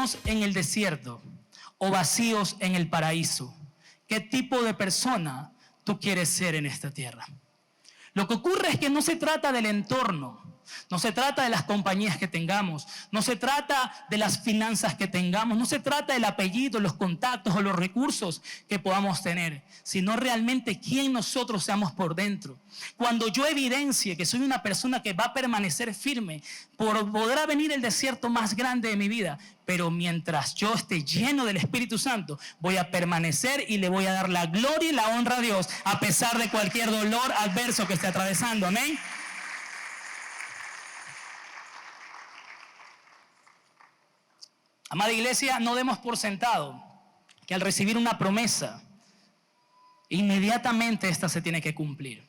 llenos en el desierto o vacíos en el paraíso? ¿Qué tipo de persona tú quieres ser en esta tierra? Lo que ocurre es que no se trata del entorno, no se trata de las compañías que tengamos, no se trata de las finanzas que tengamos, no se trata del apellido, los contactos o los recursos que podamos tener, sino realmente quién nosotros seamos por dentro. Cuando yo evidencie que soy una persona que va a permanecer firme, podrá venir el desierto más grande de mi vida, pero mientras yo esté lleno del Espíritu Santo, voy a permanecer y le voy a dar la gloria y la honra a Dios, a pesar de cualquier dolor adverso que esté atravesando. Amén. Amada iglesia, no demos por sentado que al recibir una promesa, inmediatamente esta se tiene que cumplir.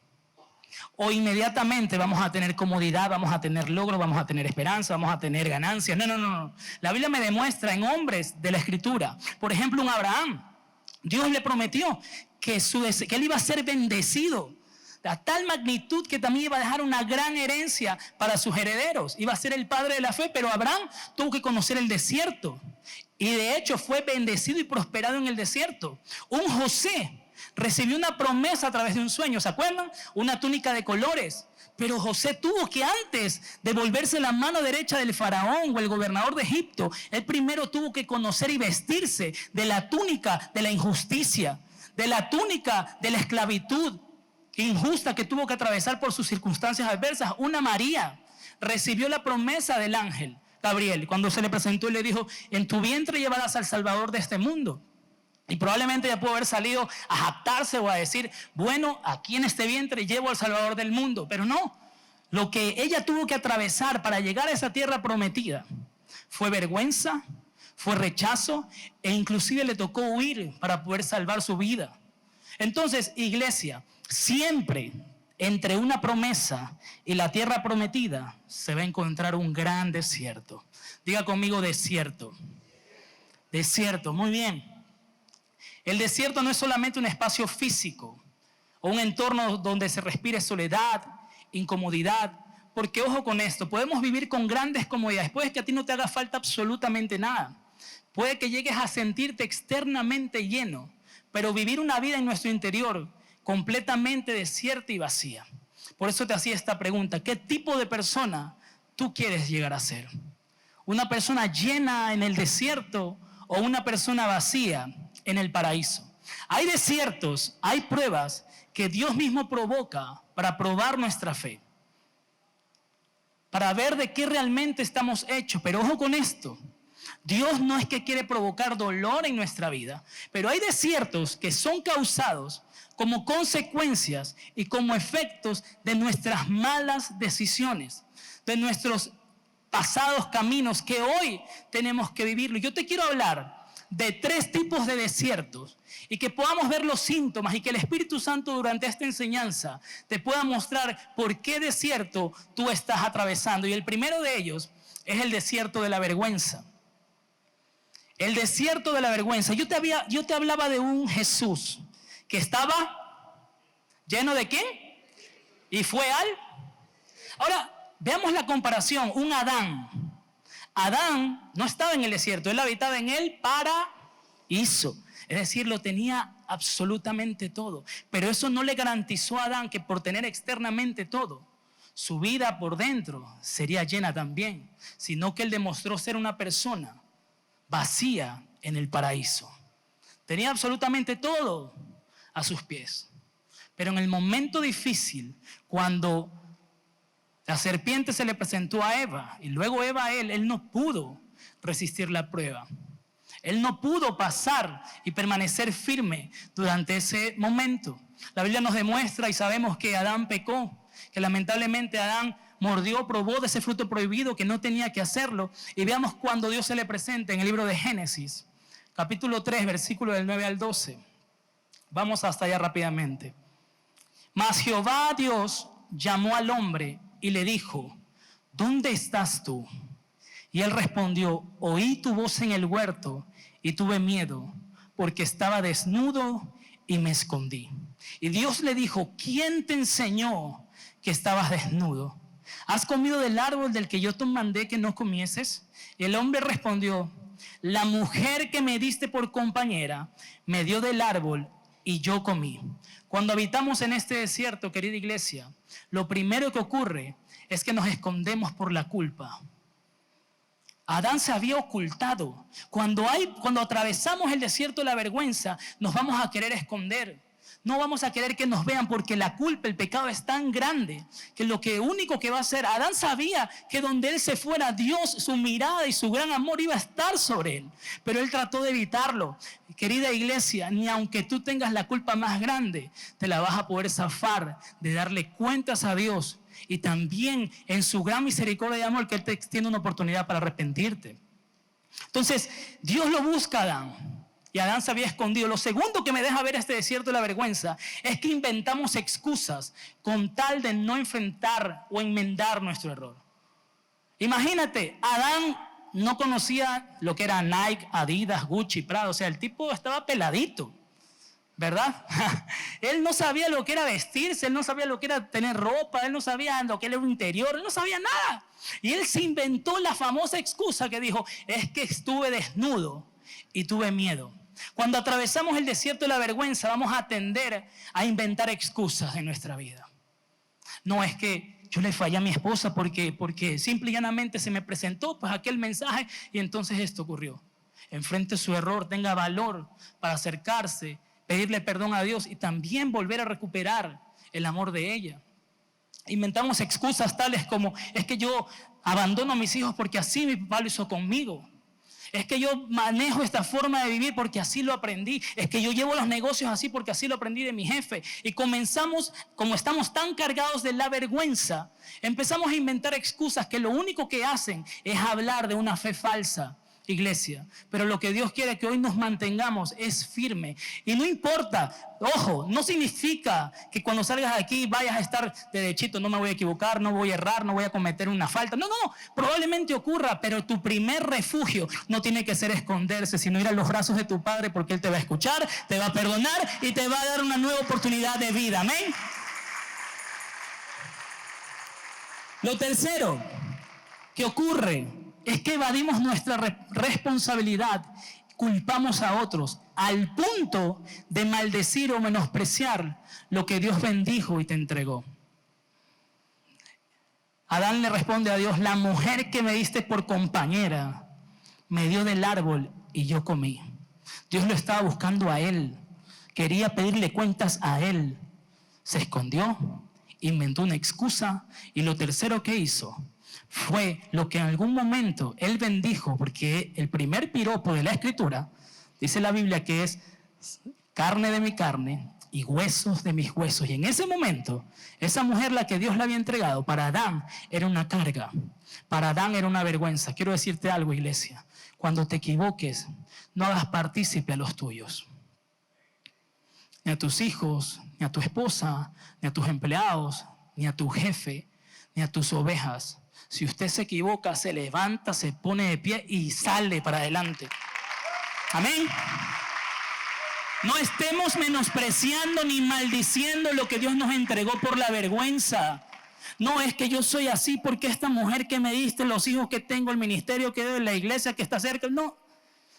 O inmediatamente vamos a tener comodidad, vamos a tener logro, vamos a tener esperanza, vamos a tener ganancias. No. La Biblia me demuestra en hombres de la Escritura, por ejemplo, un Abraham. Dios le prometió que él iba a ser bendecido a tal magnitud que también iba a dejar una gran herencia para sus herederos. Iba a ser el padre de la fe, pero Abraham tuvo que conocer el desierto. Y de hecho fue bendecido y prosperado en el desierto. Un José recibió una promesa a través de un sueño, ¿se acuerdan? Una túnica de colores. Pero José tuvo que, antes de volverse la mano derecha del faraón o el gobernador de Egipto, él primero tuvo que conocer y vestirse de la túnica de la injusticia, de la túnica de la esclavitud injusta que tuvo que atravesar por sus circunstancias adversas. Una María recibió la promesa del ángel Gabriel cuando se le presentó y le dijo: en tu vientre llevarás al Salvador de este mundo. Y probablemente ella pudo haber salido a jactarse o a decir: bueno, aquí en este vientre llevo al Salvador del mundo. Pero no, lo que ella tuvo que atravesar para llegar a esa tierra prometida fue vergüenza, fue rechazo, e inclusive le tocó huir para poder salvar su vida. Entonces, iglesia, siempre entre una promesa y la tierra prometida se va a encontrar un gran desierto. Diga conmigo: desierto. Desierto, muy bien. El desierto no es solamente un espacio físico o un entorno donde se respire soledad, incomodidad. Porque ojo con esto, podemos vivir con grandes comodidades. Puede que a ti no te haga falta absolutamente nada. Puede que llegues a sentirte externamente lleno, pero vivir una vida en nuestro interior completamente desierta y vacía. Por eso te hacía esta pregunta: ¿qué tipo de persona tú quieres llegar a ser? ¿Una persona llena en el desierto o una persona vacía en el paraíso? Hay desiertos, hay pruebas que Dios mismo provoca para probar nuestra fe, para ver de qué realmente estamos hechos. Pero ojo con esto, Dios no es que quiere provocar dolor en nuestra vida, pero hay desiertos que son causados como consecuencias y como efectos de nuestras malas decisiones, de nuestros pasados caminos que hoy tenemos que vivirlo. Yo te quiero hablar de 3 tipos de desiertos y que podamos ver los síntomas y que el Espíritu Santo durante esta enseñanza te pueda mostrar por qué desierto tú estás atravesando. Y el primero de ellos es el desierto de la vergüenza. El desierto de la vergüenza. Yo te hablaba de un Jesús que estaba lleno de ¿qué? Y fue al... Ahora, veamos la comparación. Un Adán. Adán no estaba en el desierto, él habitaba en el paraíso. Es decir, lo tenía absolutamente todo. Pero eso no le garantizó a Adán que por tener externamente todo, su vida por dentro sería llena también, sino que él demostró ser una persona vacía en el paraíso. Tenía absolutamente todo a sus pies. Pero en el momento difícil, cuando la serpiente se le presentó a Eva y luego Eva a él no pudo resistir la prueba. Él no pudo pasar y permanecer firme durante ese momento. La Biblia nos demuestra y sabemos que Adán pecó, que lamentablemente Adán mordió, probó de ese fruto prohibido, que no tenía que hacerlo. Y veamos cuando Dios se le presenta en el libro de Génesis, capítulo 3, versículo del 9 al 12. Vamos hasta allá rápidamente. Mas Jehová Dios llamó al hombre y le dijo: ¿dónde estás tú? Y él respondió: oí tu voz en el huerto y tuve miedo, porque estaba desnudo y me escondí. Y Dios le dijo: ¿quién te enseñó que estabas desnudo? ¿Has comido del árbol del que yo te mandé que no comieses? Y el hombre respondió: la mujer que me diste por compañera me dio del árbol y yo comí. Cuando habitamos en este desierto, querida iglesia, lo primero que ocurre es que nos escondemos por la culpa. Adán se había ocultado. Cuando atravesamos el desierto de la vergüenza, nos vamos a querer esconder. No vamos a querer que nos vean porque la culpa, el pecado es tan grande que lo único que va a hacer, Adán sabía que donde él se fuera, Dios, su mirada y su gran amor iba a estar sobre él. Pero él trató de evitarlo. Querida iglesia, ni aunque tú tengas la culpa más grande, te la vas a poder zafar de darle cuentas a Dios. Y también en su gran misericordia y amor que Él te extiende una oportunidad para arrepentirte. Entonces, Dios lo busca a Adán. Y Adán se había escondido. Lo segundo que me deja ver este desierto de la vergüenza es que inventamos excusas con tal de no enfrentar o enmendar nuestro error. Imagínate, Adán no conocía lo que era Nike, Adidas, Gucci, Prada. O sea, el tipo estaba peladito, ¿verdad? Él no sabía lo que era vestirse, él no sabía lo que era tener ropa, él no sabía lo que era un interior, él no sabía nada. Y él se inventó la famosa excusa que dijo, es que estuve desnudo y tuve miedo. Cuando atravesamos el desierto de la vergüenza, vamos a tender a inventar excusas en nuestra vida. No es que yo le fallé a mi esposa porque simple y llanamente se me presentó pues aquel mensaje y entonces esto ocurrió. Enfrente su error, tenga valor para acercarse, pedirle perdón a Dios y también volver a recuperar el amor de ella. Inventamos excusas tales como, es que yo abandono a mis hijos porque así mi papá lo hizo conmigo. Es que yo manejo esta forma de vivir porque así lo aprendí. Es que yo llevo los negocios así porque así lo aprendí de mi jefe. Y comenzamos, como estamos tan cargados de la vergüenza, empezamos a inventar excusas que lo único que hacen es hablar de una fe falsa. Iglesia, pero lo que Dios quiere que hoy nos mantengamos es firme y no importa, ojo, no significa que cuando salgas de aquí vayas a estar derechito, no me voy a equivocar, no voy a errar, no voy a cometer una falta, no, probablemente ocurra, pero tu primer refugio no tiene que ser esconderse, sino ir a los brazos de tu Padre porque Él te va a escuchar, te va a perdonar y te va a dar una nueva oportunidad de vida, amén. Lo tercero que ocurre es que evadimos nuestra responsabilidad, culpamos a otros al punto de maldecir o menospreciar lo que Dios bendijo y te entregó. Adán le responde a Dios, la mujer que me diste por compañera me dio del árbol y yo comí. Dios lo estaba buscando a él, quería pedirle cuentas a él, se escondió, inventó una excusa y lo tercero que hizo fue lo que en algún momento él bendijo, porque el primer piropo de la Escritura, dice la Biblia que es carne de mi carne y huesos de mis huesos. Y en ese momento, esa mujer, la que Dios le había entregado, para Adán era una carga, para Adán era una vergüenza. Quiero decirte algo, iglesia, cuando te equivoques, no hagas partícipe a los tuyos, ni a tus hijos, ni a tu esposa, ni a tus empleados, ni a tu jefe, ni a tus ovejas. Si usted se equivoca, se levanta, se pone de pie y sale para adelante. Amén. No estemos menospreciando ni maldiciendo lo que Dios nos entregó por la vergüenza. No es que yo soy así porque esta mujer que me diste, los hijos que tengo, el ministerio que doy, la iglesia que está cerca. No.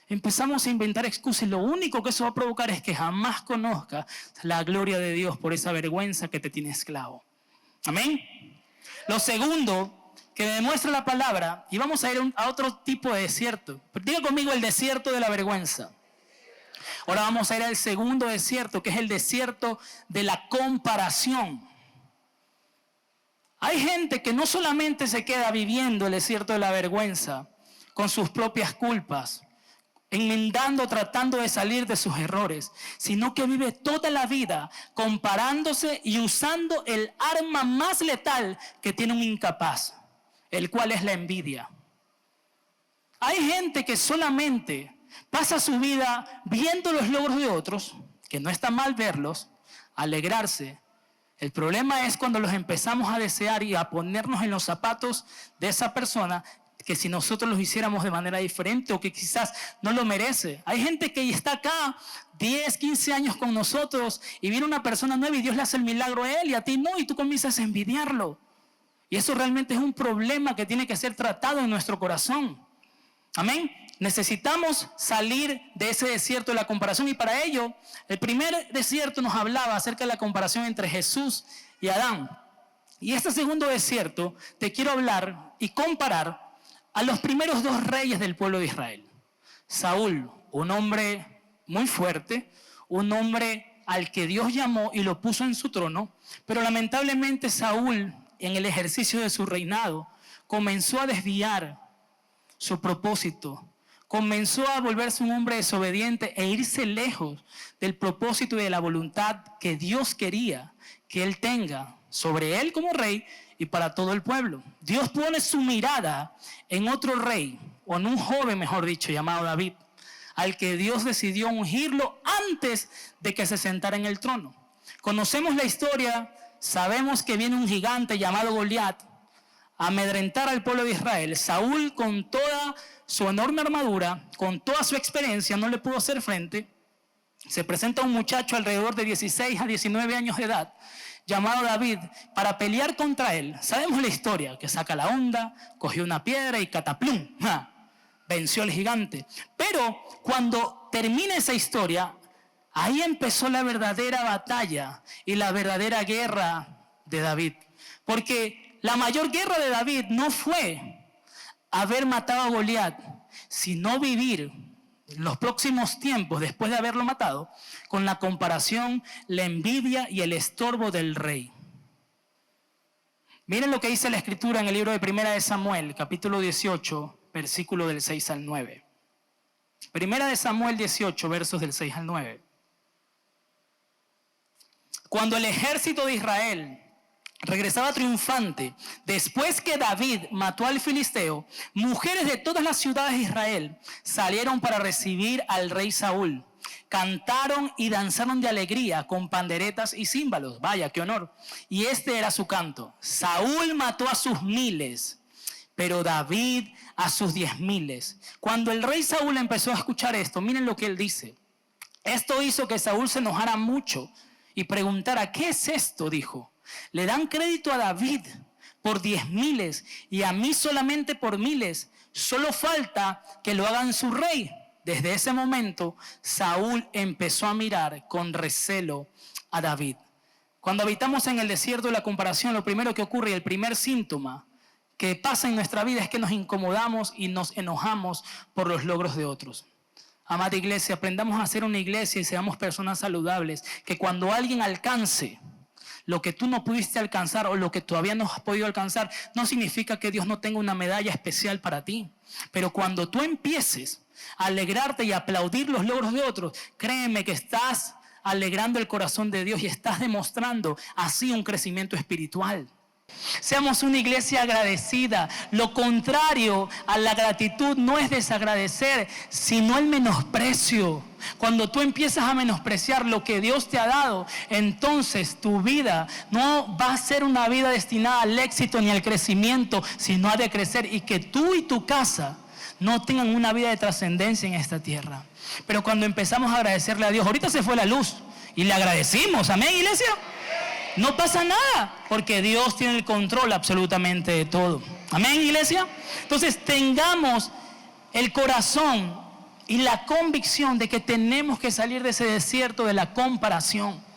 Empezamos a inventar excusas y lo único que eso va a provocar es que jamás conozcas la gloria de Dios por esa vergüenza que te tiene esclavo. Amén. Lo segundo que demuestra la palabra, y vamos a ir a otro tipo de desierto. Diga conmigo el desierto de la vergüenza. Ahora vamos a ir al segundo desierto, que es el desierto de la comparación. Hay gente que no solamente se queda viviendo el desierto de la vergüenza con sus propias culpas, enmendando, tratando de salir de sus errores, sino que vive toda la vida comparándose y usando el arma más letal que tiene un incapaz, el cual es la envidia. Hay gente que solamente pasa su vida viendo los logros de otros, que no está mal verlos, alegrarse. El problema es cuando los empezamos a desear y a ponernos en los zapatos de esa persona, que si nosotros los hiciéramos de manera diferente o que quizás no lo merece. Hay gente que está acá 10, 15 años con nosotros y viene una persona nueva y Dios le hace el milagro a él y a ti no, y tú comienzas a envidiarlo. Y eso realmente es un problema que tiene que ser tratado en nuestro corazón. Amén. Necesitamos salir de ese desierto de la comparación, y para ello el primer desierto nos hablaba acerca de la comparación entre Jesús y Adán. Y este segundo desierto te quiero hablar y comparar a los primeros dos reyes del pueblo de Israel. Saúl, un hombre muy fuerte, un hombre al que Dios llamó y lo puso en su trono, pero lamentablemente Saúl, en el ejercicio de su reinado, comenzó a desviar su propósito, comenzó a volverse un hombre desobediente e irse lejos del propósito y de la voluntad que Dios quería que él tenga sobre él como rey y para todo el pueblo. Dios pone su mirada en otro rey, o en un joven, mejor dicho, llamado David, al que Dios decidió ungirlo antes de que se sentara en el trono. Conocemos la historia, sabemos que viene un gigante llamado Goliat a amedrentar al pueblo de Israel. Saúl, con toda su enorme armadura, con toda su experiencia, no le pudo hacer frente. Se presenta un muchacho alrededor de 16 a 19 años de edad, llamado David, para pelear contra él. Sabemos la historia, que saca la onda, cogió una piedra y cataplum, venció al gigante. Pero cuando termina esa historia, ahí empezó la verdadera batalla y la verdadera guerra de David. Porque la mayor guerra de David no fue haber matado a Goliat, sino vivir los próximos tiempos, después de haberlo matado, con la comparación, la envidia y el estorbo del rey. Miren lo que dice la Escritura en el libro de Primera de Samuel, capítulo 18, versículo del 6 al 9. Primera de Samuel 18, versos del 6 al 9. Cuando el ejército de Israel regresaba triunfante, después que David mató al filisteo, mujeres de todas las ciudades de Israel salieron para recibir al rey Saúl. Cantaron y danzaron de alegría con panderetas y címbalos. Vaya, qué honor. Y este era su canto: Saúl mató a sus miles, pero David a sus 10,000. Cuando el rey Saúl empezó a escuchar esto, miren lo que él dice. Esto hizo que Saúl se enojara mucho y preguntara: ¿qué es esto? Dijo. Le dan crédito a David por 10,000 y a mí solamente por 1,000. Solo falta que lo hagan su rey. Desde ese momento, Saúl empezó a mirar con recelo a David. Cuando habitamos en el desierto de la comparación, lo primero que ocurre, el primer síntoma que pasa en nuestra vida, es que nos incomodamos y nos enojamos por los logros de otros. Amada iglesia, aprendamos a ser una iglesia y seamos personas saludables, que cuando alguien alcance lo que tú no pudiste alcanzar o lo que todavía no has podido alcanzar, no significa que Dios no tenga una medalla especial para ti. Pero cuando tú empieces a alegrarte y a aplaudir los logros de otros, créeme que estás alegrando el corazón de Dios y estás demostrando así un crecimiento espiritual. Seamos una iglesia agradecida. Lo contrario a la gratitud no es desagradecer, sino el menosprecio. Cuando tú empiezas a menospreciar lo que Dios te ha dado, entonces tu vida no va a ser una vida destinada al éxito ni al crecimiento, sino a decrecer, y que tú y tu casa no tengan una vida de trascendencia en esta tierra. Pero cuando empezamos a agradecerle a Dios, ahorita se fue la luz y le agradecimos, amén, iglesia. No pasa nada, porque Dios tiene el control absolutamente de todo. Amén, iglesia. Entonces tengamos el corazón y la convicción de que tenemos que salir de ese desierto de la comparación.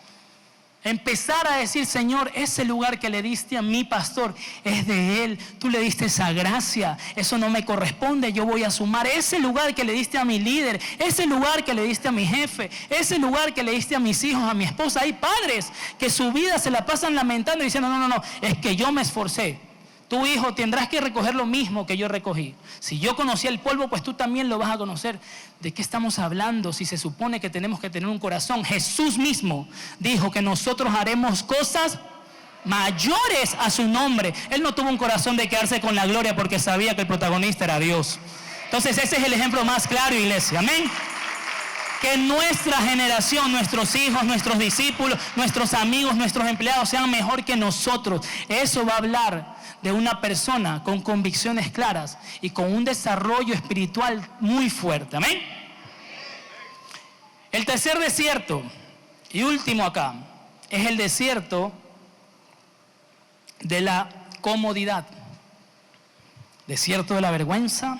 Empezar a decir: Señor, ese lugar que le diste a mi pastor es de él. Tú le diste esa gracia. Eso no me corresponde. Yo voy a sumar ese lugar que le diste a mi líder, ese lugar que le diste a mi jefe, ese lugar que le diste a mis hijos, a mi esposa. Hay padres que su vida se la pasan lamentando y diciendo: no, es que yo me esforcé. Tu hijo tendrás que recoger lo mismo que yo recogí. Si yo conocí el polvo, pues tú también lo vas a conocer. ¿De qué estamos hablando si se supone que tenemos que tener un corazón? Jesús mismo dijo que nosotros haremos cosas mayores a su nombre. Él no tuvo un corazón de quedarse con la gloria porque sabía que el protagonista era Dios. Entonces ese es el ejemplo más claro, iglesia. Amén. Que nuestra generación, nuestros hijos, nuestros discípulos, nuestros amigos, nuestros empleados sean mejor que nosotros. Eso va a hablar de una persona con convicciones claras y con un desarrollo espiritual muy fuerte. Amén. El tercer desierto y último acá es el desierto de la comodidad. Desierto de la vergüenza,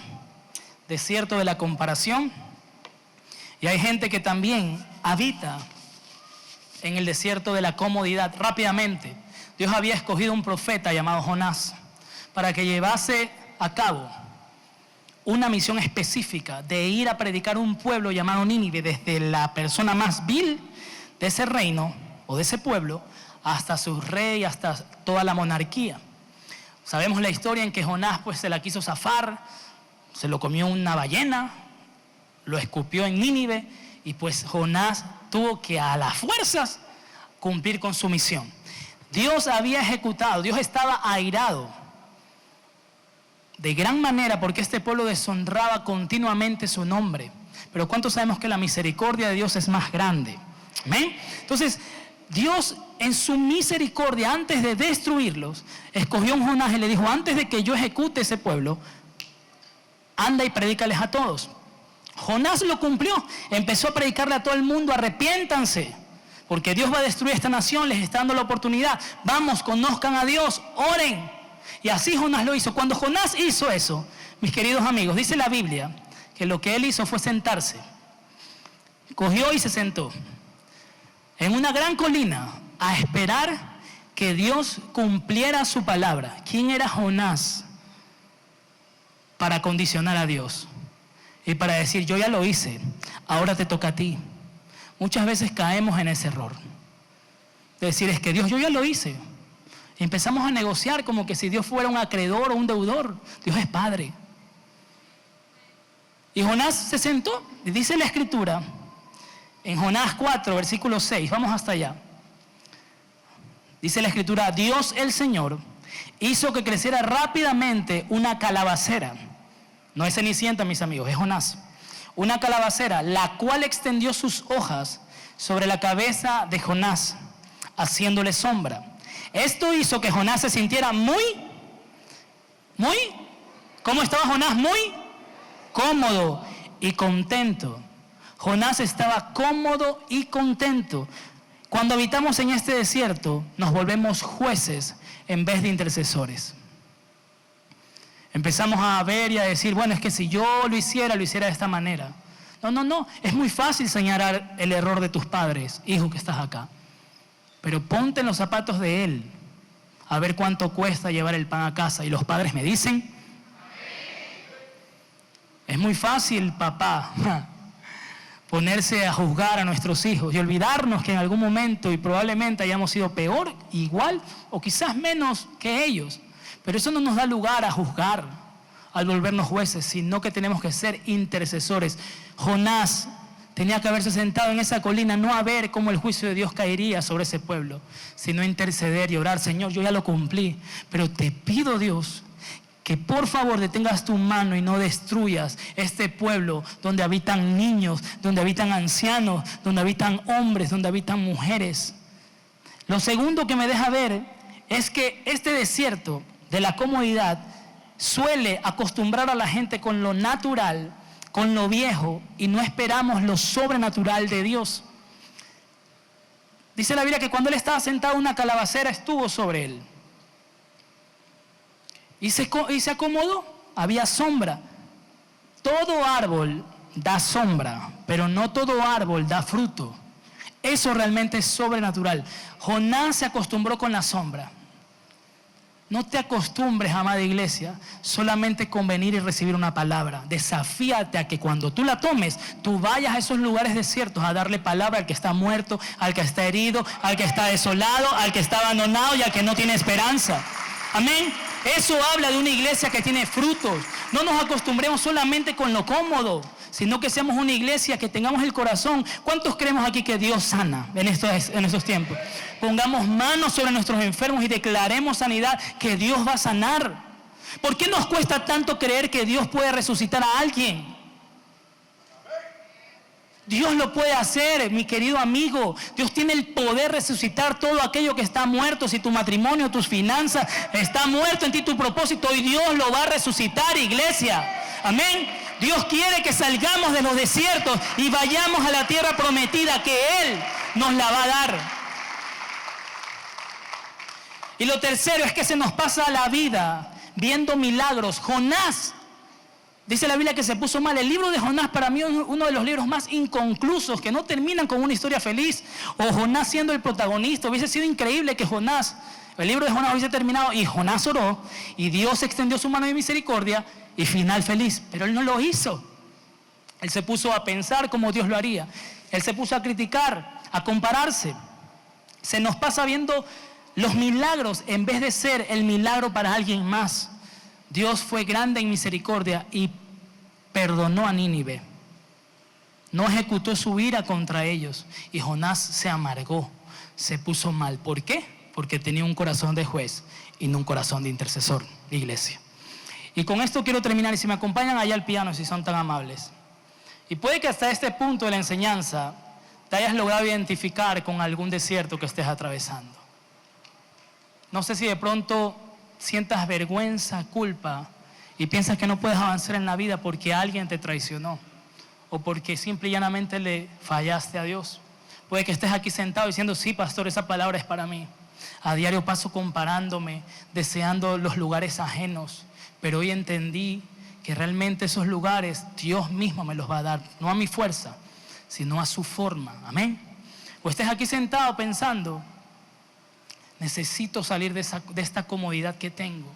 desierto de la comparación. Y hay gente que también habita en el desierto de la comodidad. Rápidamente, Dios había escogido un profeta llamado Jonás para que llevase a cabo una misión específica de ir a predicar un pueblo llamado Nínive, desde la persona más vil de ese reino o de ese pueblo hasta su rey, hasta toda la monarquía. Sabemos la historia en que Jonás pues se la quiso zafar, se lo comió una ballena, lo escupió en Nínive y pues Jonás tuvo que a las fuerzas cumplir con su misión. Dios había ejecutado, Dios estaba airado de gran manera porque este pueblo deshonraba continuamente su nombre. Pero ¿cuántos sabemos que la misericordia de Dios es más grande? ¿Amén? Entonces, Dios en su misericordia, antes de destruirlos, escogió a un Jonás y le dijo: antes de que yo ejecute ese pueblo, anda y predícales a todos. Jonás lo cumplió, empezó a predicarle a todo el mundo: arrepiéntanse, porque Dios va a destruir esta nación, les está dando la oportunidad. Vamos, conozcan a Dios, oren. Y así Jonás lo hizo. Cuando Jonás hizo eso, mis queridos amigos, dice la Biblia que lo que él hizo fue sentarse. Cogió y se sentó en una gran colina a esperar que Dios cumpliera su palabra. ¿Quién era Jonás para condicionar a Dios y para decir: yo ya lo hice, ahora te toca a ti? Muchas veces caemos en ese error de decir: es que Dios, yo ya lo hice. Y empezamos a negociar como que si Dios fuera un acreedor o un deudor. Dios es Padre. Y Jonás se sentó, y dice la Escritura en Jonás 4, versículo 6, vamos hasta allá. Dice la Escritura: Dios el Señor hizo que creciera rápidamente una calabacera. No es Cenicienta, mis amigos, es Jonás. Una calabacera, la cual extendió sus hojas sobre la cabeza de Jonás, haciéndole sombra. Esto hizo que Jonás se sintiera ¿cómo estaba Jonás? Muy cómodo y contento. Jonás estaba cómodo y contento. Cuando habitamos en este desierto, nos volvemos jueces en vez de intercesores. Empezamos a ver y a decir: bueno, es que si yo lo hiciera de esta manera. No, es muy fácil señalar el error de tus padres, hijo que estás acá. Pero ponte en los zapatos de él, a ver cuánto cuesta llevar el pan a casa. Y los padres me dicen: es muy fácil, papá, ponerse a juzgar a nuestros hijos y olvidarnos que en algún momento y probablemente hayamos sido peor, igual o quizás menos que ellos. Pero eso no nos da lugar a juzgar, al volvernos jueces, sino que tenemos que ser intercesores. Jonás tenía que haberse sentado en esa colina, no a ver cómo el juicio de Dios caería sobre ese pueblo, sino interceder y orar: Señor, yo ya lo cumplí, pero te pido, Dios, que por favor detengas tu mano y no destruyas este pueblo donde habitan niños, donde habitan ancianos, donde habitan hombres, donde habitan mujeres. Lo segundo que me deja ver es que este desierto de la comodidad suele acostumbrar a la gente con lo natural, con lo viejo, y no esperamos lo sobrenatural de Dios. Dice la Biblia que cuando él estaba sentado, una calabacera estuvo sobre él. Y se acomodó, había sombra. Todo árbol da sombra, pero no todo árbol da fruto. Eso realmente es sobrenatural. Jonás se acostumbró con la sombra. No te acostumbres, amada iglesia, solamente con venir y recibir una palabra. Desafíate a que cuando tú la tomes, tú vayas a esos lugares desiertos a darle palabra al que está muerto, al que está herido, al que está desolado, al que está abandonado y al que no tiene esperanza. Amén. Eso habla de una iglesia que tiene frutos. No nos acostumbremos solamente con lo cómodo, sino que seamos una iglesia que tengamos el corazón. ¿Cuántos creemos aquí que Dios sana en estos tiempos? Pongamos manos sobre nuestros enfermos y declaremos sanidad, que Dios va a sanar. ¿Por qué nos cuesta tanto creer que Dios puede resucitar a alguien? Dios lo puede hacer, mi querido amigo. Dios tiene el poder de resucitar todo aquello que está muerto. Si tu matrimonio, tus finanzas está muerto en ti, tu propósito, y Dios lo va a resucitar, iglesia. Amén. Dios quiere que salgamos de los desiertos y vayamos a la tierra prometida que Él nos la va a dar. Y lo tercero es que se nos pasa la vida viendo milagros. Jonás Dice la Biblia que se puso mal. El libro de Jonás para mí es uno de los libros más inconclusos, que no terminan con una historia feliz, o Jonás siendo el protagonista. Hubiese sido increíble que el libro de Jonás hubiese terminado y Jonás oró y Dios extendió su mano de misericordia y final feliz, pero él no lo hizo. Él se puso a pensar cómo Dios lo haría. Él se puso a criticar, a compararse. Se nos pasa viendo los milagros en vez de ser el milagro para alguien más. Dios fue grande en misericordia y perdonó a Nínive. No ejecutó su ira contra ellos. Y Jonás se amargó, se puso mal. ¿Por qué? Porque tenía un corazón de juez y no un corazón de intercesor, iglesia. Y con esto quiero terminar. Y si me acompañan allá al piano, si son tan amables. Y puede que hasta este punto de la enseñanza te hayas logrado identificar con algún desierto que estés atravesando. No sé si de pronto sientas vergüenza, culpa y piensas que no puedes avanzar en la vida porque alguien te traicionó o porque simple y llanamente le fallaste a Dios. Puede que estés aquí sentado diciendo, sí, pastor, esa palabra es para mí. A diario paso comparándome, deseando los lugares ajenos, pero hoy entendí que realmente esos lugares Dios mismo me los va a dar, no a mi fuerza, sino a su forma. Amén. O estés aquí sentado pensando, necesito salir de esta comodidad que tengo.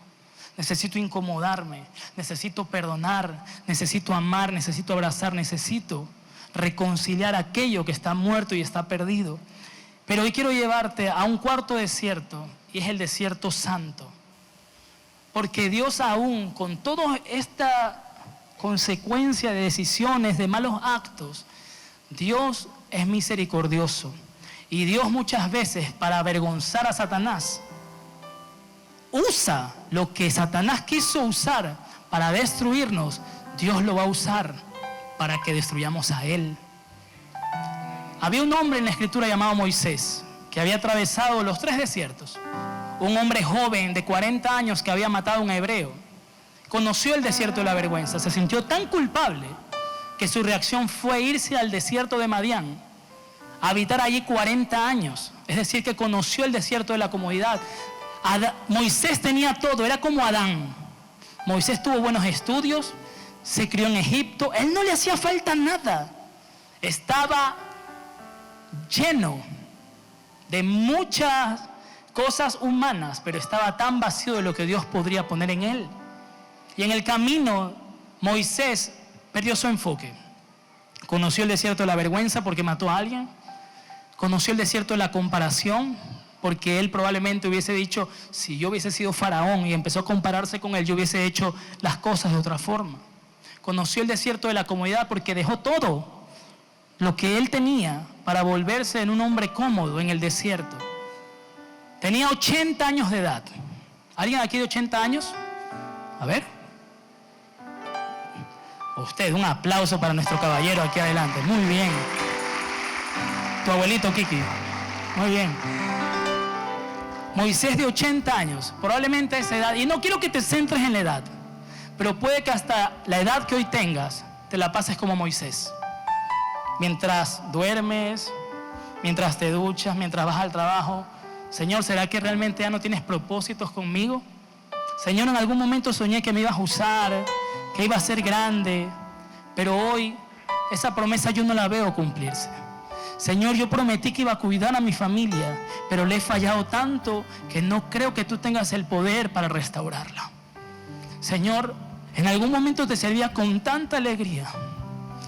Necesito incomodarme, necesito perdonar, necesito amar, necesito abrazar, necesito reconciliar aquello que está muerto y está perdido. Pero hoy quiero llevarte a un cuarto desierto, y es el desierto santo. Porque Dios, aún con toda esta consecuencia de decisiones, de malos actos, Dios es misericordioso. Y Dios muchas veces, para avergonzar a Satanás, usa lo que Satanás quiso usar para destruirnos. Dios lo va a usar para que destruyamos a él. Había un hombre en la escritura llamado Moisés, que había atravesado los 3 desiertos. Un hombre joven de 40 años que había matado a un hebreo. Conoció el desierto de la vergüenza. Se sintió tan culpable que su reacción fue irse al desierto de Madián, a habitar allí 40 años. Es decir, que conoció el desierto de la comodidad. Moisés tenía todo, era como Adán. Moisés tuvo buenos estudios, se crió en Egipto, él no le hacía falta nada. Estaba lleno de muchas cosas humanas, pero estaba tan vacío de lo que Dios podría poner en él. Y en el camino, Moisés perdió su enfoque. Conoció el desierto de la vergüenza porque mató a alguien. Conoció el desierto de la comparación, porque él probablemente hubiese dicho, si yo hubiese sido faraón, y empezó a compararse con él, yo hubiese hecho las cosas de otra forma. Conoció el desierto de la comodidad porque dejó todo lo que él tenía para volverse en un hombre cómodo en el desierto. Tenía 80 años de edad. ¿Alguien aquí de 80 años? A ver. Usted, un aplauso para nuestro caballero aquí adelante. Muy bien. Tu abuelito Kiki. Muy bien. Moisés de 80 años, probablemente a esa edad, y no quiero que te centres en la edad, pero puede que hasta la edad que hoy tengas, te la pases como Moisés. Mientras duermes, mientras te duchas, mientras vas al trabajo. Señor, ¿será que realmente ya no tienes propósitos conmigo? Señor, en algún momento soñé que me ibas a usar, que iba a ser grande, pero hoy esa promesa yo no la veo cumplirse. Señor, yo prometí que iba a cuidar a mi familia, pero le he fallado tanto que no creo que tú tengas el poder para restaurarla. Señor, en algún momento te servía con tanta alegría,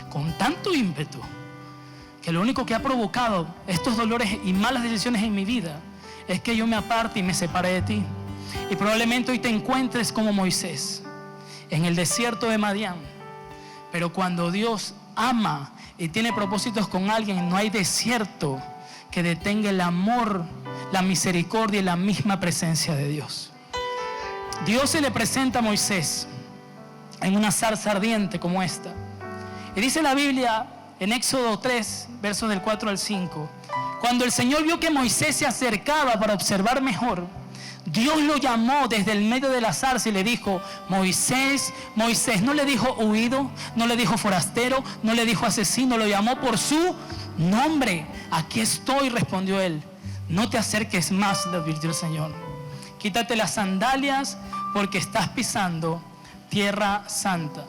con tanto ímpetu, que lo único que ha provocado estos dolores y malas decisiones en mi vida es que yo me aparte y me separe de ti. Y probablemente hoy te encuentres como Moisés, en el desierto de Madián. Pero cuando Dios ama y tiene propósitos con alguien, no hay desierto que detenga el amor, la misericordia y la misma presencia de Dios. Dios se le presenta a Moisés en una zarza ardiente como esta. Y dice la Biblia en Éxodo 3, versos del 4 al 5, cuando el Señor vio que Moisés se acercaba para observar mejor, Dios lo llamó desde el medio de la zarza y le dijo, Moisés, Moisés. No le dijo huido, no le dijo forastero, no le dijo asesino, lo llamó por su nombre. Aquí estoy, respondió él. No te acerques más, le advirtió el Señor. Quítate las sandalias porque estás pisando tierra santa.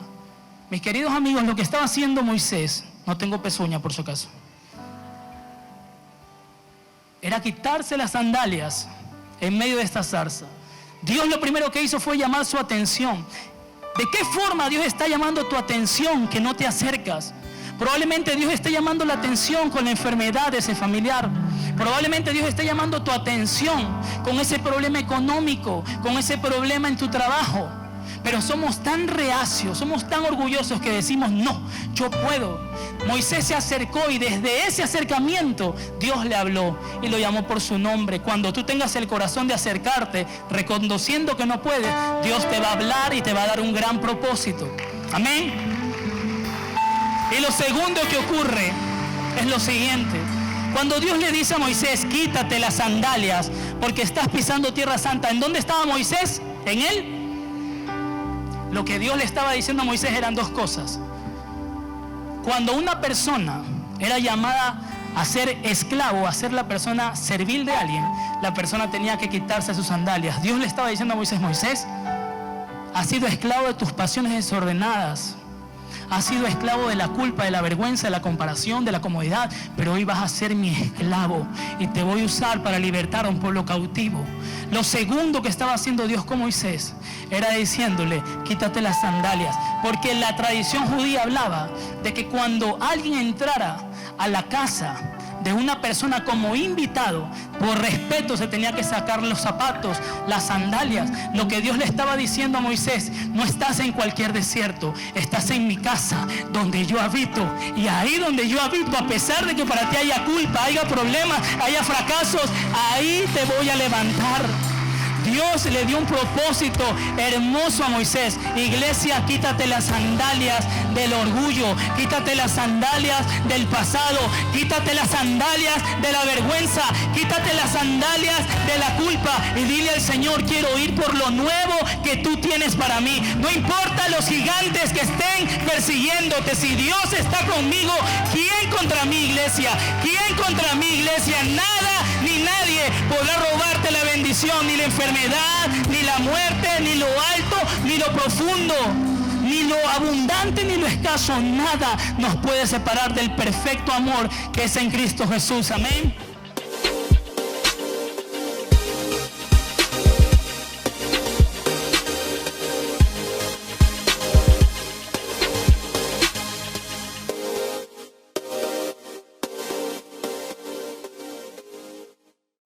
Mis queridos amigos, lo que estaba haciendo Moisés, no tengo pezuña por si acaso, era quitarse las sandalias en medio de esta zarza. Dios lo primero que hizo fue llamar su atención. ¿De qué forma Dios está llamando tu atención que no te acercas? Probablemente Dios esté llamando la atención con la enfermedad de ese familiar. Probablemente Dios esté llamando tu atención con ese problema económico, con ese problema en tu trabajo. Pero somos tan reacios, somos tan orgullosos que decimos, no, yo puedo. Moisés se acercó y desde ese acercamiento Dios le habló y lo llamó por su nombre. Cuando tú tengas el corazón de acercarte, reconociendo que no puedes, Dios te va a hablar y te va a dar un gran propósito. Amén. Y lo segundo que ocurre es lo siguiente. Cuando Dios le dice a Moisés, quítate las sandalias porque estás pisando tierra santa, ¿en dónde estaba Moisés? En él. Lo que Dios le estaba diciendo a Moisés eran dos cosas. Cuando una persona era llamada a ser esclavo, a ser la persona servil de alguien, la persona tenía que quitarse sus sandalias. Dios le estaba diciendo a Moisés, Moisés, has sido esclavo de tus pasiones desordenadas. Has sido esclavo de la culpa, de la vergüenza, de la comparación, de la comodidad. Pero hoy vas a ser mi esclavo y te voy a usar para libertar a un pueblo cautivo. Lo segundo que estaba haciendo Dios con Moisés era diciéndole, quítate las sandalias. Porque la tradición judía hablaba de que cuando alguien entrara a la casa de una persona como invitado, por respeto se tenía que sacar los zapatos, las sandalias. Lo que Dios le estaba diciendo a Moisés, no estás en cualquier desierto, estás en mi casa, donde yo habito. Y ahí donde yo habito, a pesar de que para ti haya culpa, haya problemas, haya fracasos, ahí te voy a levantar. Dios le dio un propósito hermoso a Moisés. Iglesia, quítate las sandalias del orgullo, quítate las sandalias del pasado, quítate las sandalias de la vergüenza, quítate las sandalias de la culpa y dile al Señor, quiero ir por lo nuevo que tú tienes para mí. No importa los gigantes que estén persiguiéndote, si Dios está conmigo, ¿quién contra mí, iglesia? ¿Quién contra mí, iglesia? Nada ni nadie podrá robarte la bendición, ni la enfermedad, ni la muerte, ni lo alto, ni lo profundo, ni lo abundante, ni lo escaso. Nada nos puede separar del perfecto amor que es en Cristo Jesús. Amén.